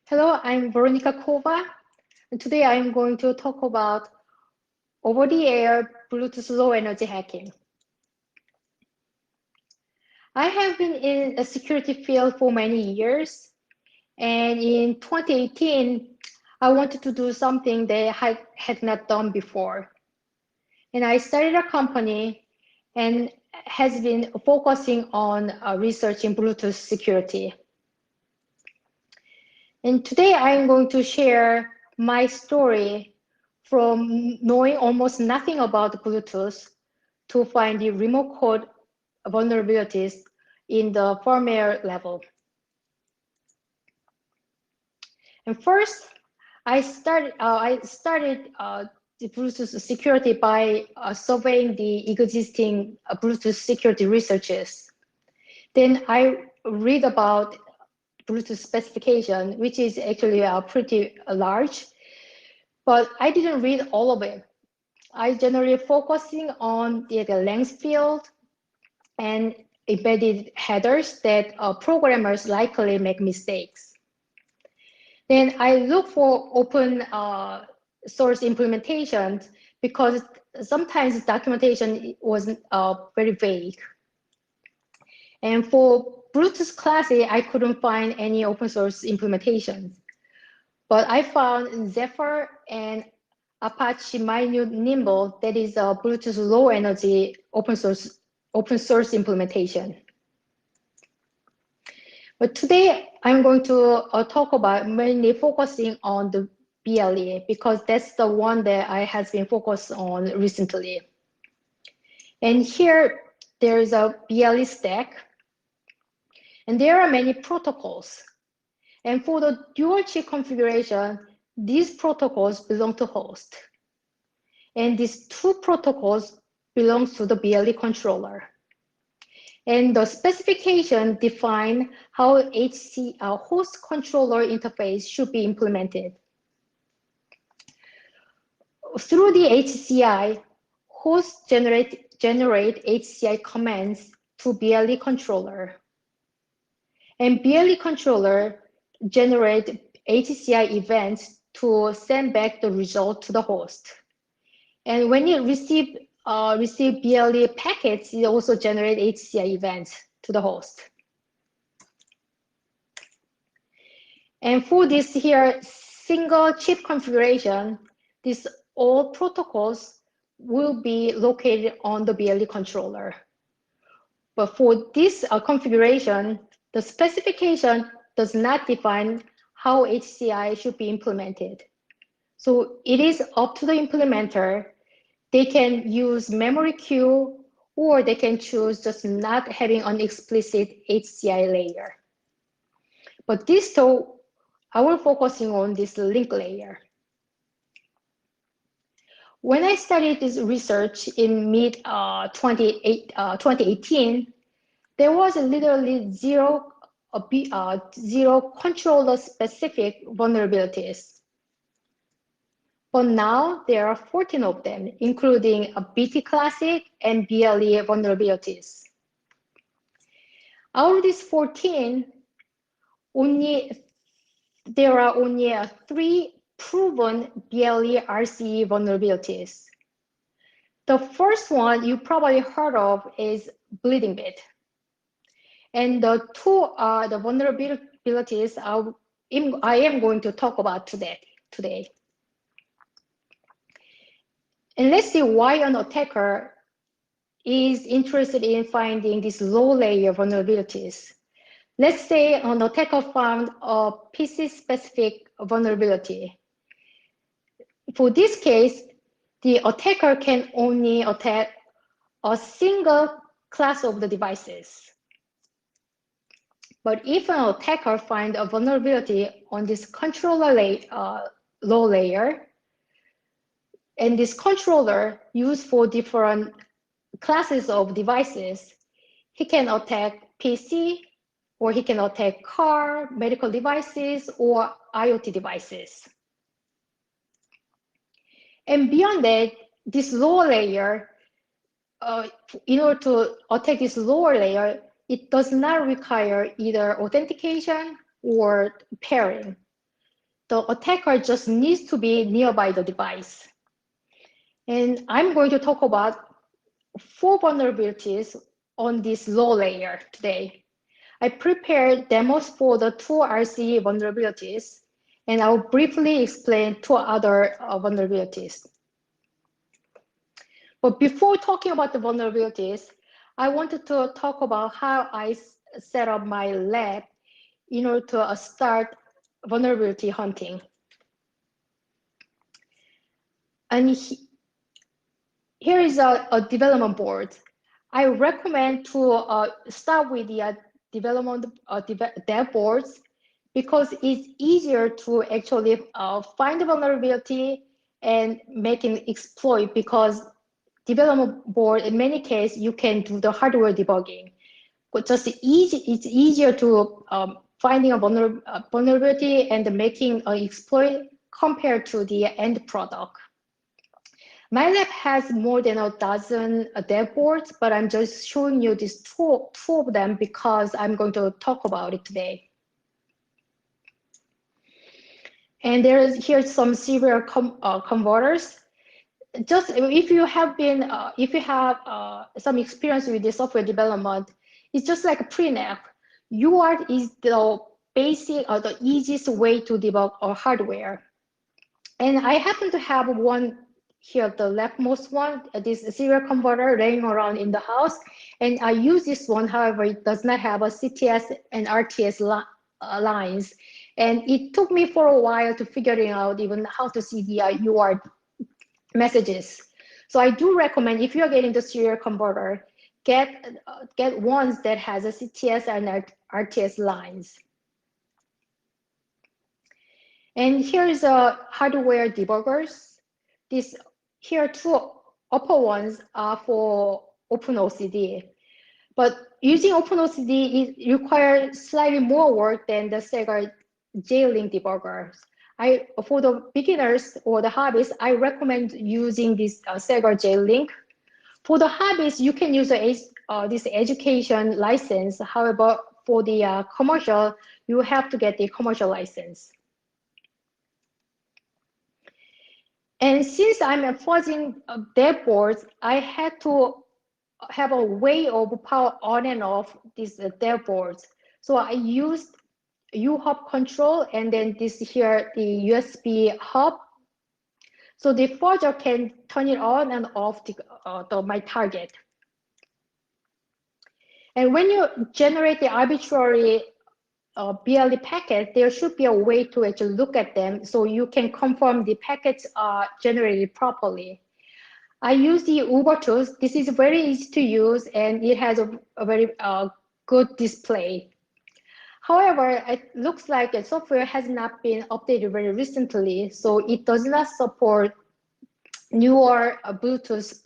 Hello, I'm Veronica Kovah, and today I'm going to talk about over-the-air Bluetooth low-energy hacking. I have been in the security field for many years, and in 2018, I wanted to do something that I had not done before. And I started a company and has been focusing on researching Bluetooth security. And today I'm going to share my story from knowing almost nothing about Bluetooth to find the remote code vulnerabilities in the firmware level. And first, I started the Bluetooth security by surveying the existing Bluetooth security researches. Then I read about Bluetooth specification, which is actually pretty large, but I didn't read all of it. I generally focusing on the length field and embedded headers that programmers likely make mistakes. Then I look for open source implementations because sometimes documentation was very vague. And for Bluetooth Classic, I couldn't find any open source implementations. But I found Zephyr and Apache Minute Nimble that is a Bluetooth low energy open source implementation. But today I'm going to talk about mainly focusing on the BLE because that's the one that I has been focused on recently. And here there is a BLE stack, and there are many protocols. And for the dual chip configuration, these protocols belong to host. And these two protocols belong to the BLE controller. And the specification define how host controller interface should be implemented. Through the HCI, host generate HCI commands to BLE controller. And BLE controller generate HCI events to send back the result to the host. And when you receive BLE packets, it also generate HCI events to the host. And for this here single chip configuration, these all protocols will be located on the BLE controller. But for this configuration, the specification does not define how HCI should be implemented. So it is up to the implementer. They can use memory queue, or they can choose just not having an explicit HCI layer. But this talk, I will focusing on this link layer. When I started this research in mid-2018, there was literally zero controller-specific vulnerabilities. But now there are 14 of them, including a BT Classic and BLE vulnerabilities. Out of these 14, there are only 3 proven BLE RCE vulnerabilities. The first one you probably heard of is BleedingBit. And the two are the vulnerabilities I am going to talk about today. And let's see why an attacker is interested in finding these low-layer vulnerabilities. Let's say an attacker found a PC-specific vulnerability. For this case, the attacker can only attack a single class of the devices. But if an attacker finds a vulnerability on this controller low layer, and this controller used for different classes of devices, he can attack PC, or he can attack car, medical devices, or IoT devices. And beyond that, this lower layer, in order to attack this lower layer, it does not require either authentication or pairing. the attacker just needs to be nearby the device. And I'm going to talk about 4 vulnerabilities on this low layer today. I prepared demos for the 2 RC vulnerabilities, and I'll briefly explain 2 other vulnerabilities. But before talking about the vulnerabilities, I wanted to talk about how I set up my lab in order to start vulnerability hunting. And here is a development board. I recommend to start with the development dev boards because it's easier to actually find the vulnerability and make an exploit, because development board, in many cases, you can do the hardware debugging. But it's easier to finding a vulnerability and making an exploit compared to the end product. My lab has more than a dozen dev boards, but I'm just showing you these two of them because I'm going to talk about it today. And here's some serial converters. Just if you have some experience with the software development, it's just like a pre-nap. UART is the basic or the easiest way to debug our hardware. And I happen to have one here, the leftmost one, this serial converter laying around in the house. And I use this one, however, it does not have a CTS and RTS lines. And it took me for a while to figuring out even how to see the UART messages. So I do recommend, if you're getting the serial converter, get ones that has a CTS and RTS lines. And here's a hardware debuggers. Here 2 upper ones are for OpenOCD. But using OpenOCD, it requires slightly more work than the Sega J-Link debuggers. For the beginners or the hobbyists, I recommend using this Sega J-Link. For the hobbyists, you can use this education license. However, for the commercial, you have to get the commercial license. And since I'm fuzzing dev boards, I had to have a way of power on and off these dev boards. So I used U-hub control, and then this here, the USB hub. So the forger can turn it on and off my target. And when you generate the arbitrary BLE packet, there should be a way to actually look at them so you can confirm the packets are generated properly. I use the Uber tools. This is very easy to use, and it has a very good display. However, it looks like the software has not been updated very recently, so it does not support newer Bluetooth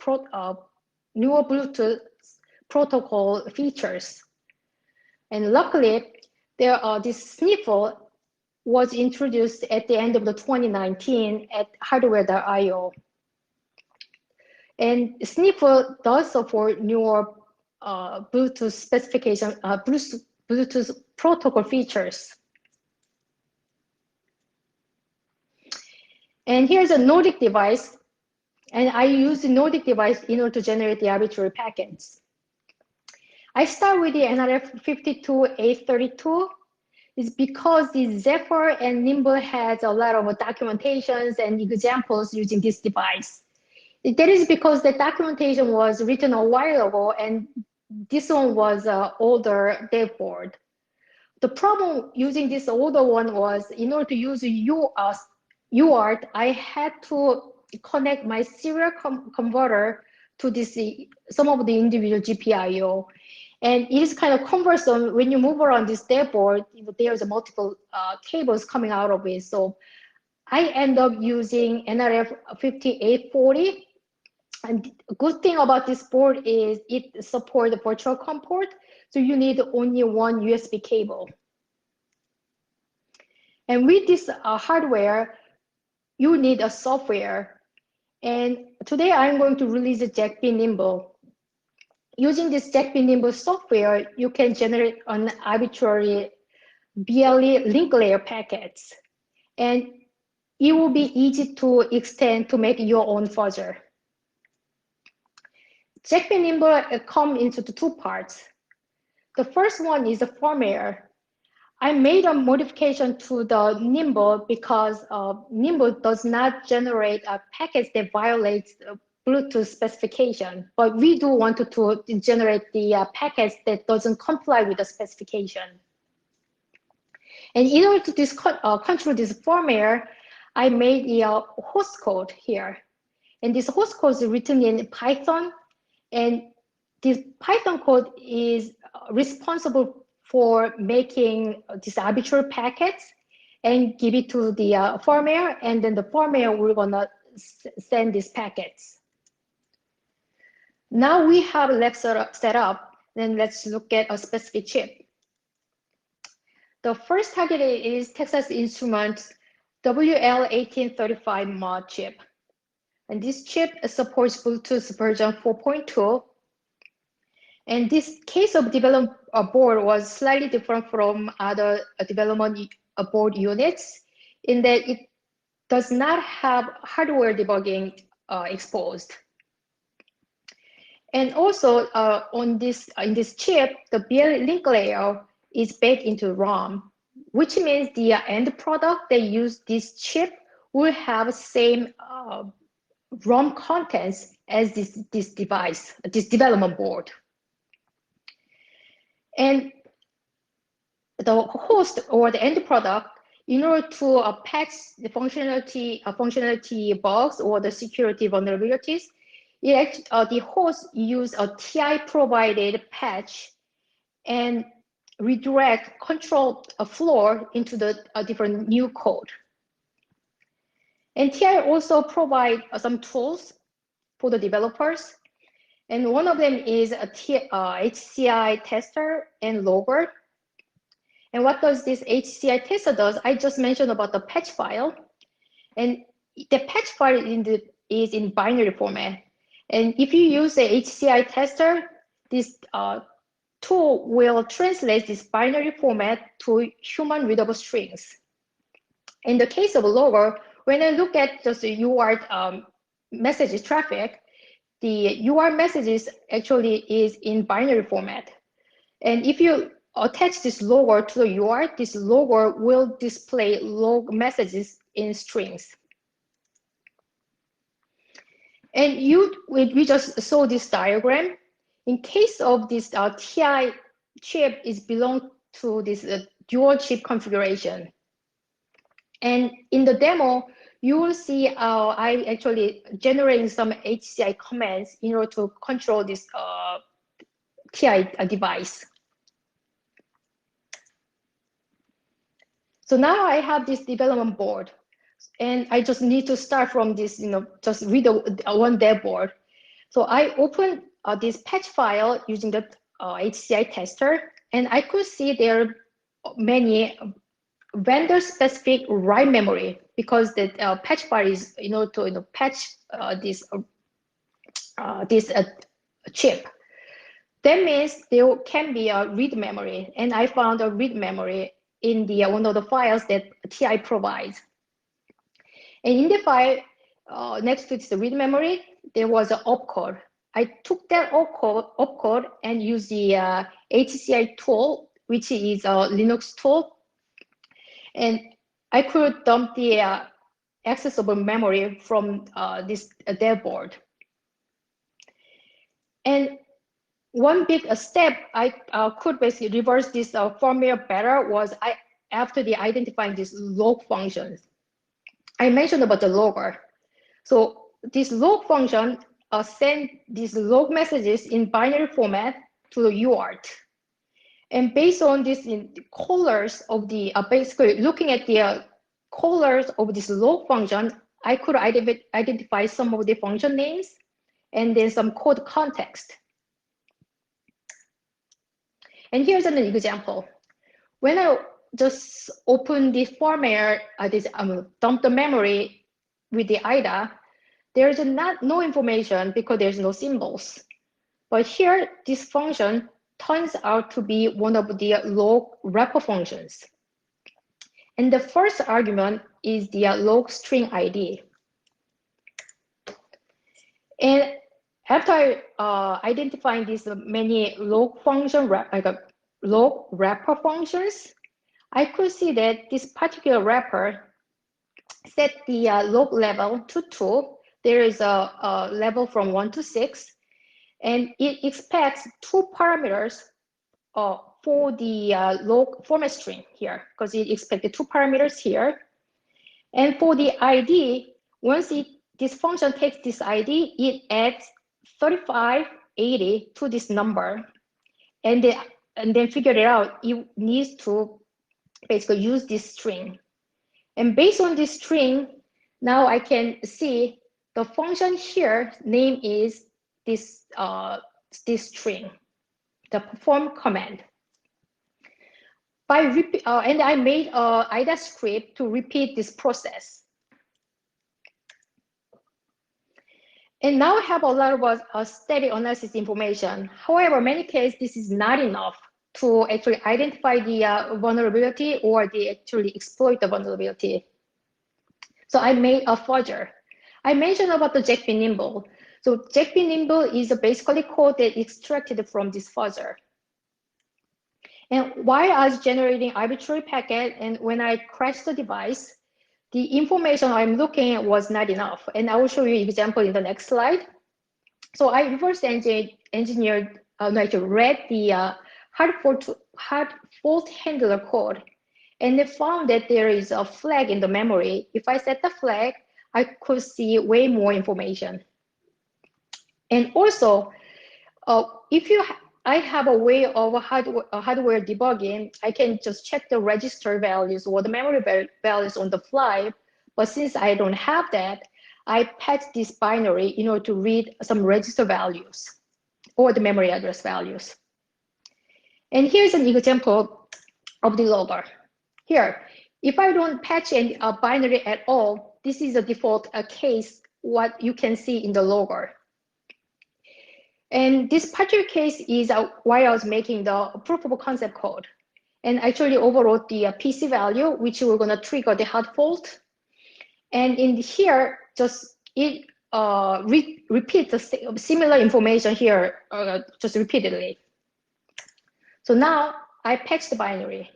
protocol features. And luckily, this sniffer was introduced at the end of the 2019 at hardware.io. And sniffer does support newer Bluetooth specification, Bluetooth protocol features. And here's a Nordic device, and I use the Nordic device in order to generate the arbitrary packets. I start with the NRF52832. It's because the Zephyr and Nimble has a lot of documentations and examples using this device. That is because the documentation was written a while ago, and this one was an older dev board. The problem using this older one was, in order to use UART, I had to connect my serial converter to some of the individual GPIO. And it is kind of cumbersome when you move around this dev board. There's multiple cables coming out of it. So I end up using NRF5840. And the good thing about this board is it supports the virtual COM port, so you need only one USB cable. And with this hardware, you need a software. And today I'm going to release a JackB Nimble. Using this JackB Nimble software, you can generate an arbitrary BLE link layer packets. and it will be easy to extend to make your own fuzzer. JACP Nimble comes into the two parts. The first one is the firmware. I made a modification to the Nimble because Nimble does not generate a package that violates the Bluetooth specification, but we do want to generate the package that doesn't comply with the specification. And in order to control this firmware, I made a host code here. And this host code is written in Python. And this Python code is responsible for making this arbitrary packets and give it to the firmware. And then the firmware will gonna send these packets. Now we have lab set up. Then let's look at a specific chip. The first target is Texas Instruments WL1835 mod chip. And this chip supports Bluetooth version 4.2. And this case of development board was slightly different from other development board units in that it does not have hardware debugging exposed. And also in this chip, the BL link layer is baked into ROM, which means the end product that use this chip will have same ROM contents as this device, this development board. And the host or the end product, in order to patch the functionality bugs or the security vulnerabilities, the host use a TI provided patch and redirect control floor into the different new code. And TI also provide some tools for the developers. And one of them is a Hci Tester and logger. And what does this Hci Tester does? I just mentioned about the patch file. And the patch file is in binary format. And if you use the Hci Tester, this tool will translate this binary format to human readable strings. In the case of logger, when I look at just the UART message traffic, the UART messages actually is in binary format. And if you attach this logger to the UART, this logger will display log messages in strings. And we just saw this diagram. In case of this TI chip is belong to this dual chip configuration. And in the demo, you will see how I actually generating some Hci commands in order to control this TI device. So now I have this development board, and I just need to start from this, just read one dev board. So I open this patch file using the Hci Tester, and I could see there are many vendor-specific write memory because the patch file is to patch this chip. That means there can be a read memory, and I found a read memory in the one of the files that TI provides. And in the file next to the read memory, there was an opcode. I took that opcode and used the Hci tool, which is a Linux tool, and I could dump the accessible memory from this dev board. And one big step I could basically reverse this firmware better was after identifying these log functions. I mentioned about the logger. So this log function send these log messages in binary format to the UART. And based on this colors of the, basically looking at the colors of this log function, I could identify some of the function names and then some code context. And here's an example. When I just open the firmware, dump the memory with the IDA, there's no information because there's no symbols. But here, this function turns out to be one of the log wrapper functions. And the first argument is the log string ID. And after identifying these many log function, like log wrapper functions, I could see that this particular wrapper set the log level to 2. There is a level from 1 to 6, and it expects 2 parameters for the log format string here, because it expected 2 parameters here. And for the ID, once this function takes this ID, it adds 3580 to this number, and then figured it out. It needs to basically use this string. And based on this string, now I can see the function here name is this string, the perform command. And I made a IDA script to repeat this process. And now I have a lot of static analysis information. However, in many cases, this is not enough to actually identify the vulnerability or the actually exploit the vulnerability. So I made a fudger. I mentioned about the JackBnimble. So JackBnimble is basically code that extracted from this fudger. And while I was generating arbitrary packet, and when I crashed the device, the information I'm looking at was not enough. And I will show you an example in the next slide. So I reverse engineered, read the hard fault handler code, and they found that there is a flag in the memory. If I set the flag, I could see way more information. And also, if I have a way of hardware debugging, I can just check the register values or the memory values on the fly. But since I don't have that, I patch this binary in order to read some register values or the memory address values. And here's an example of the logger. Here, if I don't patch a binary at all, this is the default case, what you can see in the logger. And this particular case is why I was making the proof of concept code. And actually overwrote the PC value, which we're going to trigger the hard fault. And in here, just it repeats the similar information here, just repeatedly. So now I patch the binary.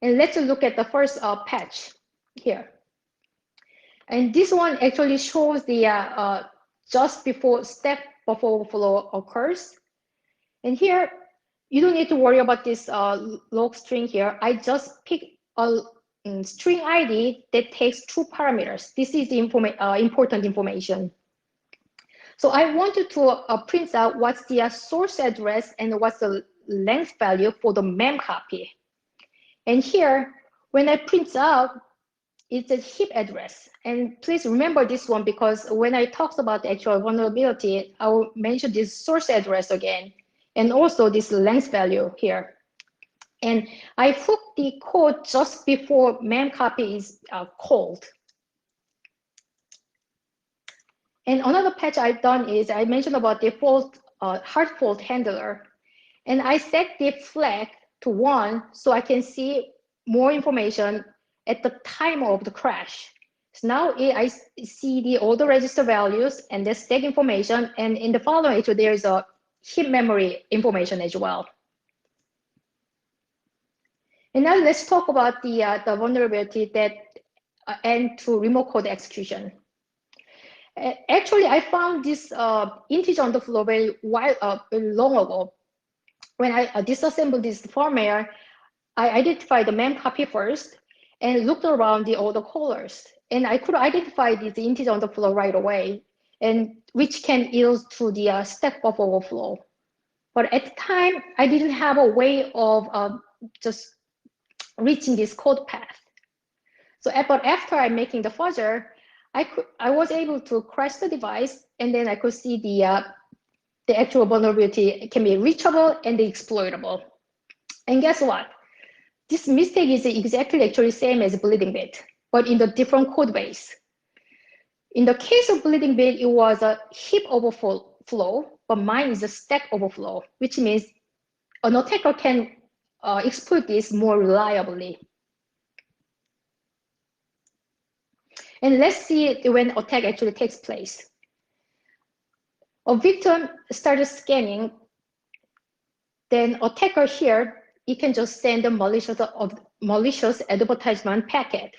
And let's look at the first patch here. And this one actually shows the just before step buffer overflow occurs. And here, you don't need to worry about this log string here. I just pick a string ID that takes 2 parameters. This is the important information. So I wanted to print out what's the source address and what's the length value for the mem copy. And here, when I print out, it's a heap address. And please remember this one, because when I talk about the actual vulnerability, I will mention this source address again, and also this length value here. And I hooked the code just before mem copy is called. And another patch I've done is I mentioned about the hard fault handler. And I set the flag to 1 so I can see more information at the time of the crash. So now I see all the register values and the stack information, and in the following, there is a heap memory information as well. And now let's talk about the vulnerability that end to remote code execution. Actually, I found this integer on the floor very long ago. When I disassembled this firmware, I identified the mem copy first and looked around all the colors. And I could identify this integer on the floor right away, and which can yield to the stack buffer overflow. But at the time, I didn't have a way of just reaching this code path. So but after I'm making the fudger, I was able to crash the device, and then I could see the actual vulnerability can be reachable and exploitable. And guess what? This mistake is exactly actually same as BleedingBit, but in the different code base. In the case of BleedingBit, it was a heap overflow, but mine is a stack overflow, which means an attacker can exploit this more reliably. And let's see when attack actually takes place. A victim started scanning, then attacker here, it can just send a malicious advertisement packet.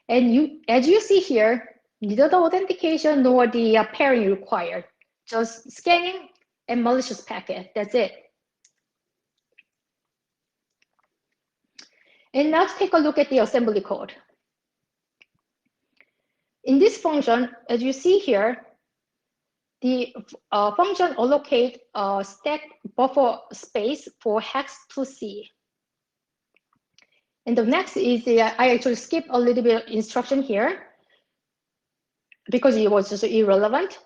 And as you see here, neither the authentication nor the pairing required, just scanning and malicious packet, that's it. And now let's take a look at the assembly code. In this function, as you see here, the function allocate stack buffer space for hex to C. And the next is I actually skipped a little bit of instruction here because it was just irrelevant.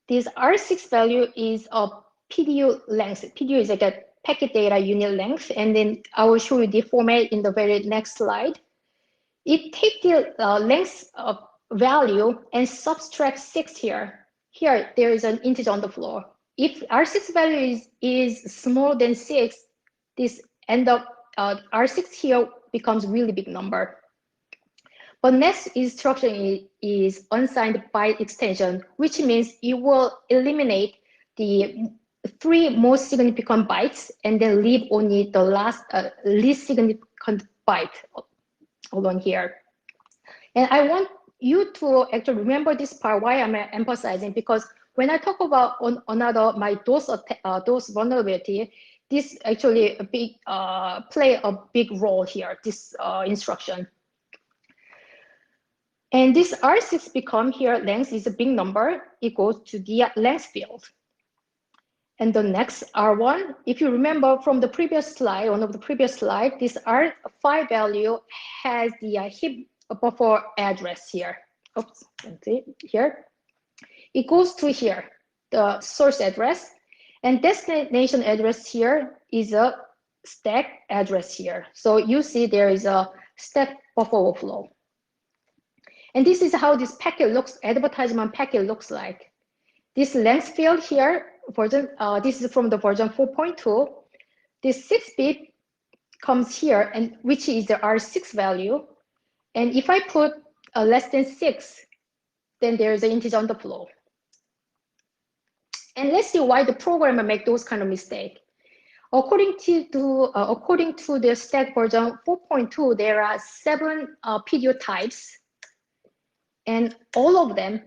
This R6 value is a PDU length. PDU is like a packet data unit length, and then I will show you the format in the very next slide. It takes the length of value and subtract 6 here. Here, there is an integer on the floor. If R6 value is smaller than 6, this end up R6 here becomes really big number. But next instruction is unsigned byte extension, which means it will eliminate the 3 most significant bytes and then leave only the last least significant byte. Hold on here. And I want you to actually remember this part, why I'm emphasizing, because when I talk about my DOS vulnerability, this actually play a big role here, this instruction. And this R6 become here, length is a big number, it goes to the length field. And the next R1, if you remember from the previous slide, one of the previous slide, this R5 value has the heap buffer address here. Oops, let's see here. It goes to here, the source address, and destination address here is a stack address here. So you see there is a stack buffer overflow. And this is how this packet looks, advertisement packet looks like. This length field here, version, this is from the version 4.2. This 6-bit comes here, and which is the R6 value. And if I put less than 6, then there's an integer on the flow. And let's see why the programmer make those kind of mistake. According to the stack version 4.2, there are 7 PDO types, and all of them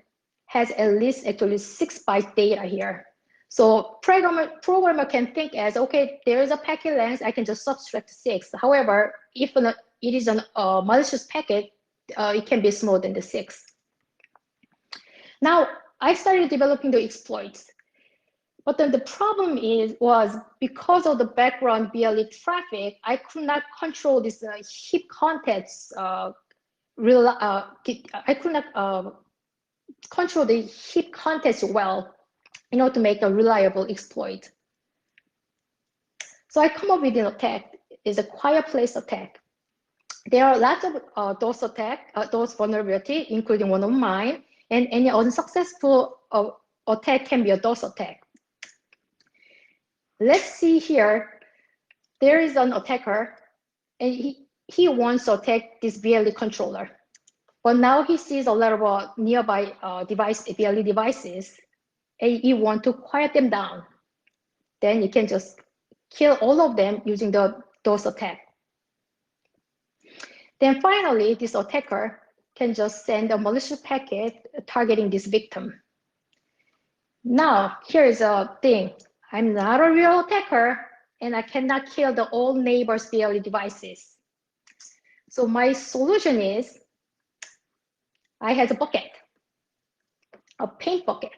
has at least actually 6 byte data here. So programmer can think as, okay, there is a packet length, I can just subtract 6. However, if it is a malicious packet, it can be smaller than the 6. Now, I started developing the exploits. But then the problem was because of the background BLE traffic, I could not control this heap contents. I could not control the heap contents well in order to make a reliable exploit. So I come up with an attack. It's a quiet place attack. There are lots of DOS attack, DOS vulnerability, including one of mine, and any unsuccessful attack can be a DOS attack. Let's see here, there is an attacker, and he wants to attack this BLE controller. But now he sees a lot of nearby BLE devices, and he wants to quiet them down. Then you can just kill all of them using the DOS attack. Then finally, this attacker can just send a malicious packet targeting this victim. Now, here is a thing. I'm not a real attacker, and I cannot kill the all neighbors' BLE devices. So my solution is, I had a bucket, a paint bucket.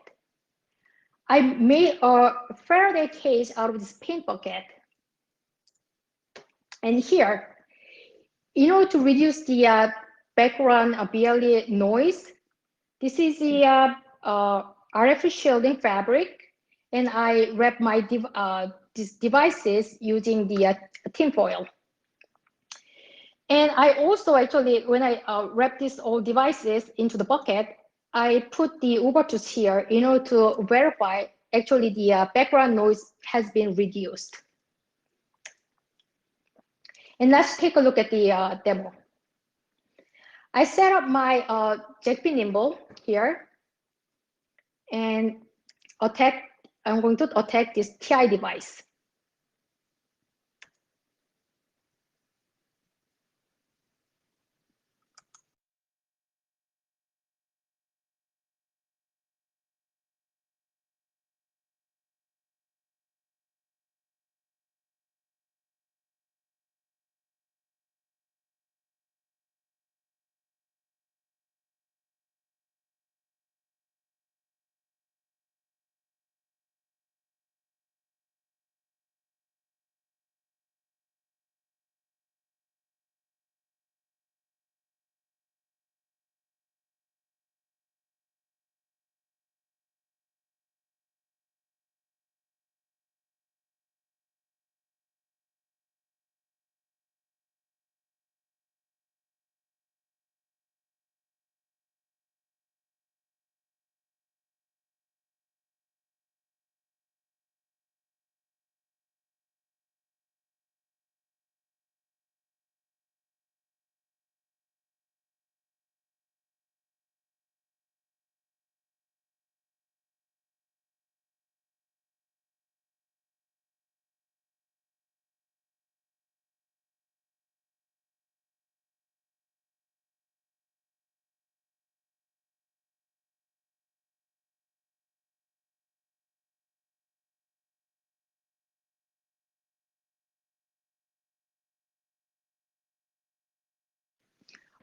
I made a Faraday cage out of this paint bucket. And here, in order to reduce the background BLE noise, this is the RF shielding fabric. And I wrap my these devices using the tinfoil. And I also actually, when I wrap these all devices into the bucket, I put the overtools here in order to verify actually the background noise has been reduced. And let's take a look at the demo. I set up my JP nimble here and I'm going to attack this TI device.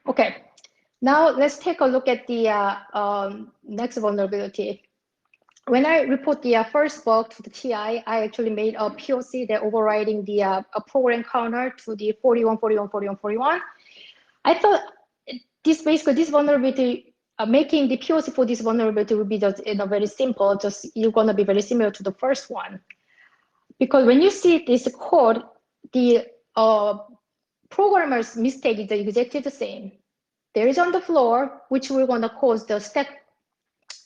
Okay, now let's take a look at the next vulnerability. When I report the first bug to the TI, I actually made a POC that overriding the a program counter to the 41, 41, 41, 41. I thought this vulnerability, making the POC for this vulnerability would be just very simple, just you're gonna be very similar to the first one. Because when you see this code, the programmer's mistake is exactly the same. There is on the floor, which we're gonna cause the stack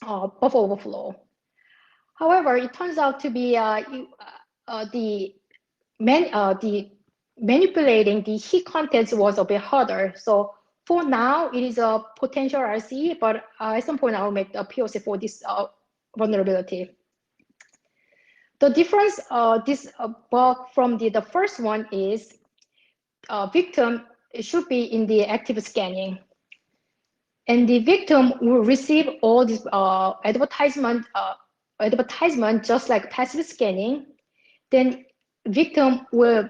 buffer overflow. However, it turns out to be the manipulating the heap contents was a bit harder. So for now, it is a potential RCE, but at some point I will make a POC for this vulnerability. The difference this bug from the first one is victim should be in the active scanning. And the victim will receive all this advertisement just like passive scanning. Then victim will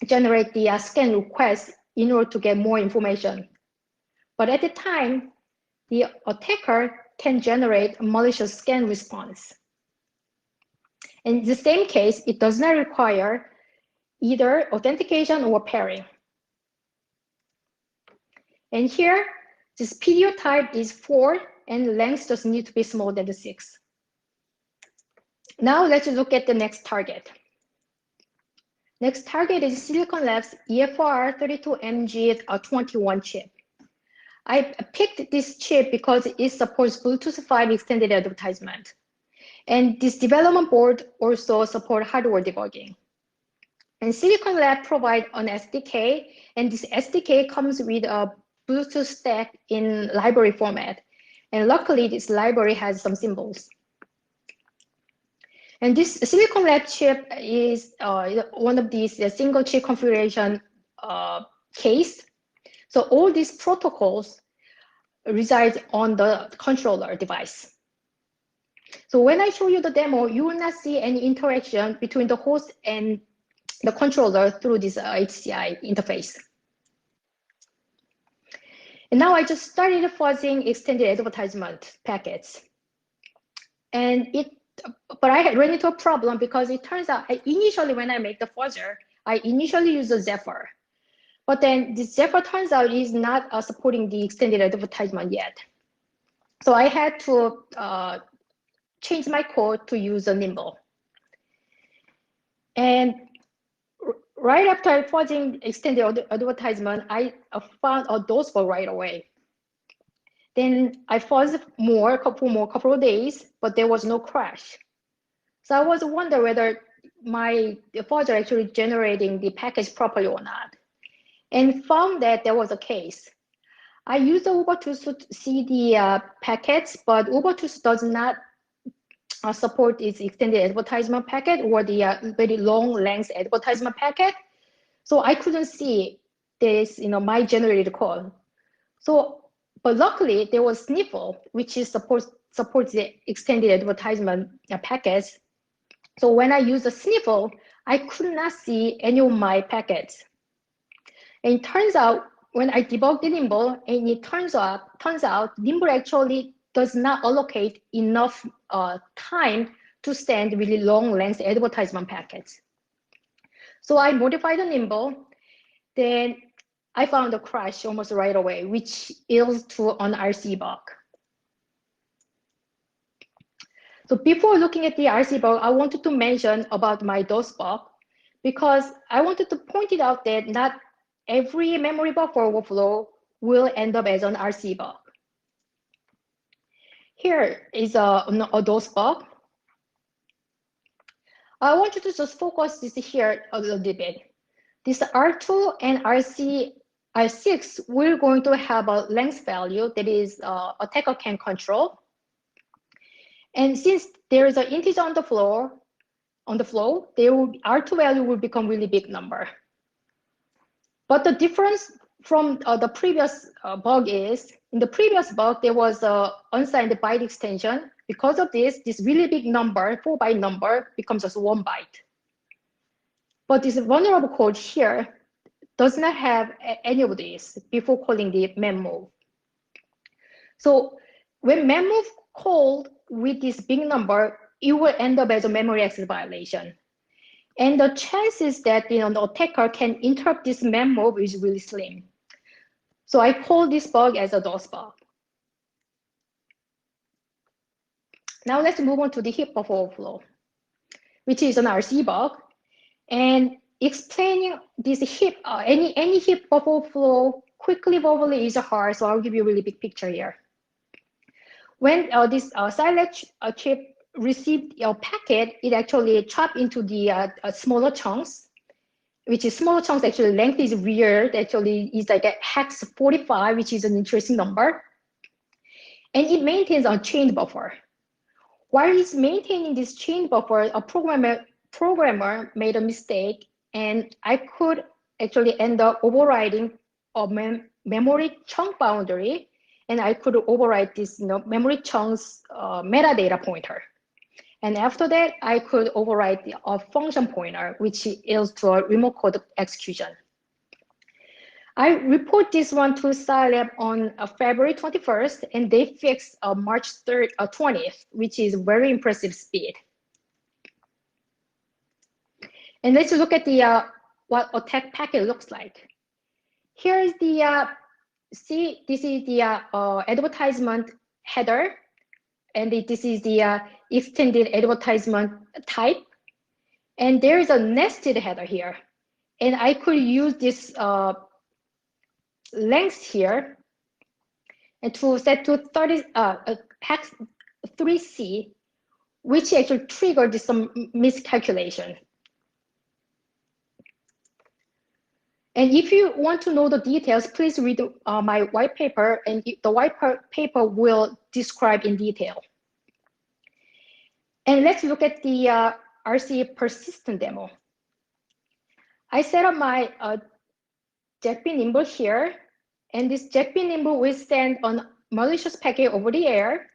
generate the scan request in order to get more information. But at the time, the attacker can generate a malicious scan response. In the same case, it does not require either authentication or pairing. And here, this PDO type is 4, and length does need to be smaller than 6. Now let's look at the next target. Next target is Silicon Labs EFR32MG21 chip. I picked this chip because it supports Bluetooth 5 extended advertisement. And this development board also supports hardware debugging. And Silicon Lab provides an SDK, and this SDK comes with a Bluetooth stack in library format. And luckily, this library has some symbols. And this Silicon Lab chip is one of these single chip configuration case. So all these protocols reside on the controller device. So when I show you the demo, you will not see any interaction between the host and the controller through this HCI interface. And now I just started fuzzing extended advertisement packets. But I had run into a problem because it turns out initially when I make the fuzzer, I initially use a Zephyr. But then the Zephyr turns out is not supporting the extended advertisement yet. So I had to change my code to use a Nimble. And right after fuzzing extended advertisement, I found a dose bug right away. Then I fuzzed for a couple of days, but there was no crash. So I was wondering whether my fuzzer actually generating the package properly or not, and found that there was a case. I use the Ubuntu to see the packets, but Ubuntu does not support its extended advertisement packet or the very long length advertisement packet. So I couldn't see this, my generated code. So, but luckily there was Sniffle, which is supports the extended advertisement packets. So when I used the Sniffle, I could not see any of my packets. And it turns out when I debugged Nimble, and it turns out Nimble actually does not allocate enough time to send really long length advertisement packets. So I modified the Nimble, then I found a crash almost right away, which is to an RC bug. So before looking at the RC bug, I wanted to mention about my DOS bug, because I wanted to point it out that not every memory buffer overflow will end up as an RC bug. Here is a DOS bug. I want you to just focus this here a little bit. This R2 and R6, we're going to have a length value that is attacker can control. And since there is an integer on the floor, R2 value will become really big number. But the difference from the previous bug is, in the previous bug, there was an unsigned byte extension. Because of this really big number, 4-byte number, becomes just 1 byte. But this vulnerable code here does not have any of these before calling the memmove. So when memmove called with this big number, it will end up as a memory access violation. And the chances that the attacker can interrupt this memmove is really slim. So I call this bug as a DOS bug. Now let's move on to the heap buffer overflow, which is an RC bug. And explaining this heap, any heap buffer overflow quickly verbally is hard, so I'll give you a really big picture here. When this Hci chip received a packet, it actually chopped into the smaller chunks, which is smaller chunks. Actually, length is weird. Actually, it's like a hex 45, which is an interesting number. And it maintains a chain buffer. While it's maintaining this chain buffer, a programmer made a mistake, and I could actually end up overriding a memory chunk boundary, and I could override this memory chunk's metadata pointer. And after that, I could override a function pointer, which is to a remote code execution. I report this one to Scilab on February 21st, and they fixed March 20th, which is very impressive speed. And let's look at the what attack packet looks like. Here is the this is the advertisement header, and this is the extended advertisement type. And there is a nested header here, and I could use this length here and to set to 30 hex 3C, which actually triggered some miscalculation. And if you want to know the details, please read my white paper, and the white paper will describe in detail. And let's look at the RC persistent demo. I set up my JACB Nimble here, and this JACB Nimble will send a malicious packet over the air,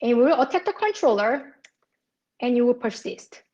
and we will attack the controller, and it will persist.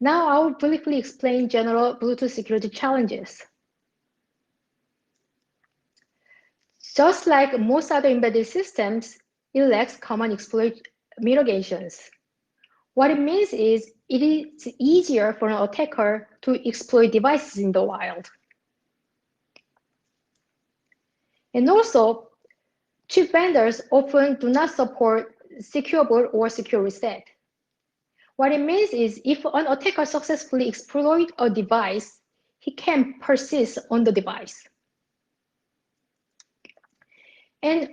Now I will briefly explain general Bluetooth security challenges. Just like most other embedded systems, it lacks common exploit mitigations. What it means is it is easier for an attacker to exploit devices in the wild. And also, chip vendors often do not support secure boot or secure reset. What it means is if an attacker successfully exploits a device, he can persist on the device. And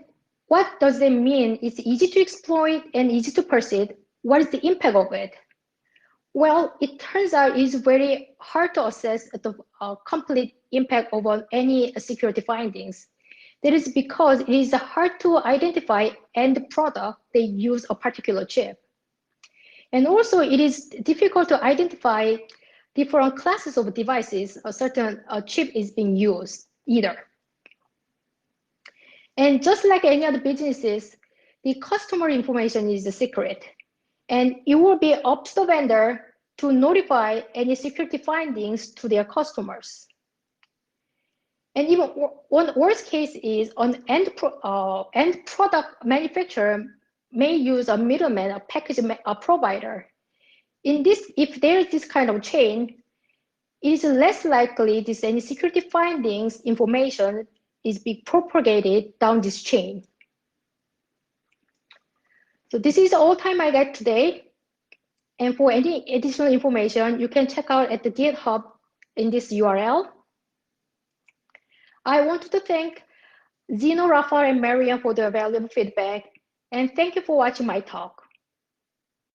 what does it mean? It's easy to exploit and easy to persist. What is the impact of it? Well, it turns out it's very hard to assess the complete impact of any security findings. That is because it is hard to identify end product they use a particular chip. And also it is difficult to identify different classes of devices a certain chip is being used either. And just like any other businesses, the customer information is a secret. And it will be up to the vendor to notify any security findings to their customers. And even one worst case is an end product manufacturer may use a middleman, a package provider. In this, if there is this kind of chain, it is less likely that any security findings information is being propagated down this chain. So this is all time I got today. And for any additional information, you can check out at the GitHub in this URL. I want to thank Zeno, Rafa, and Marian for their valuable feedback. And thank you for watching my talk.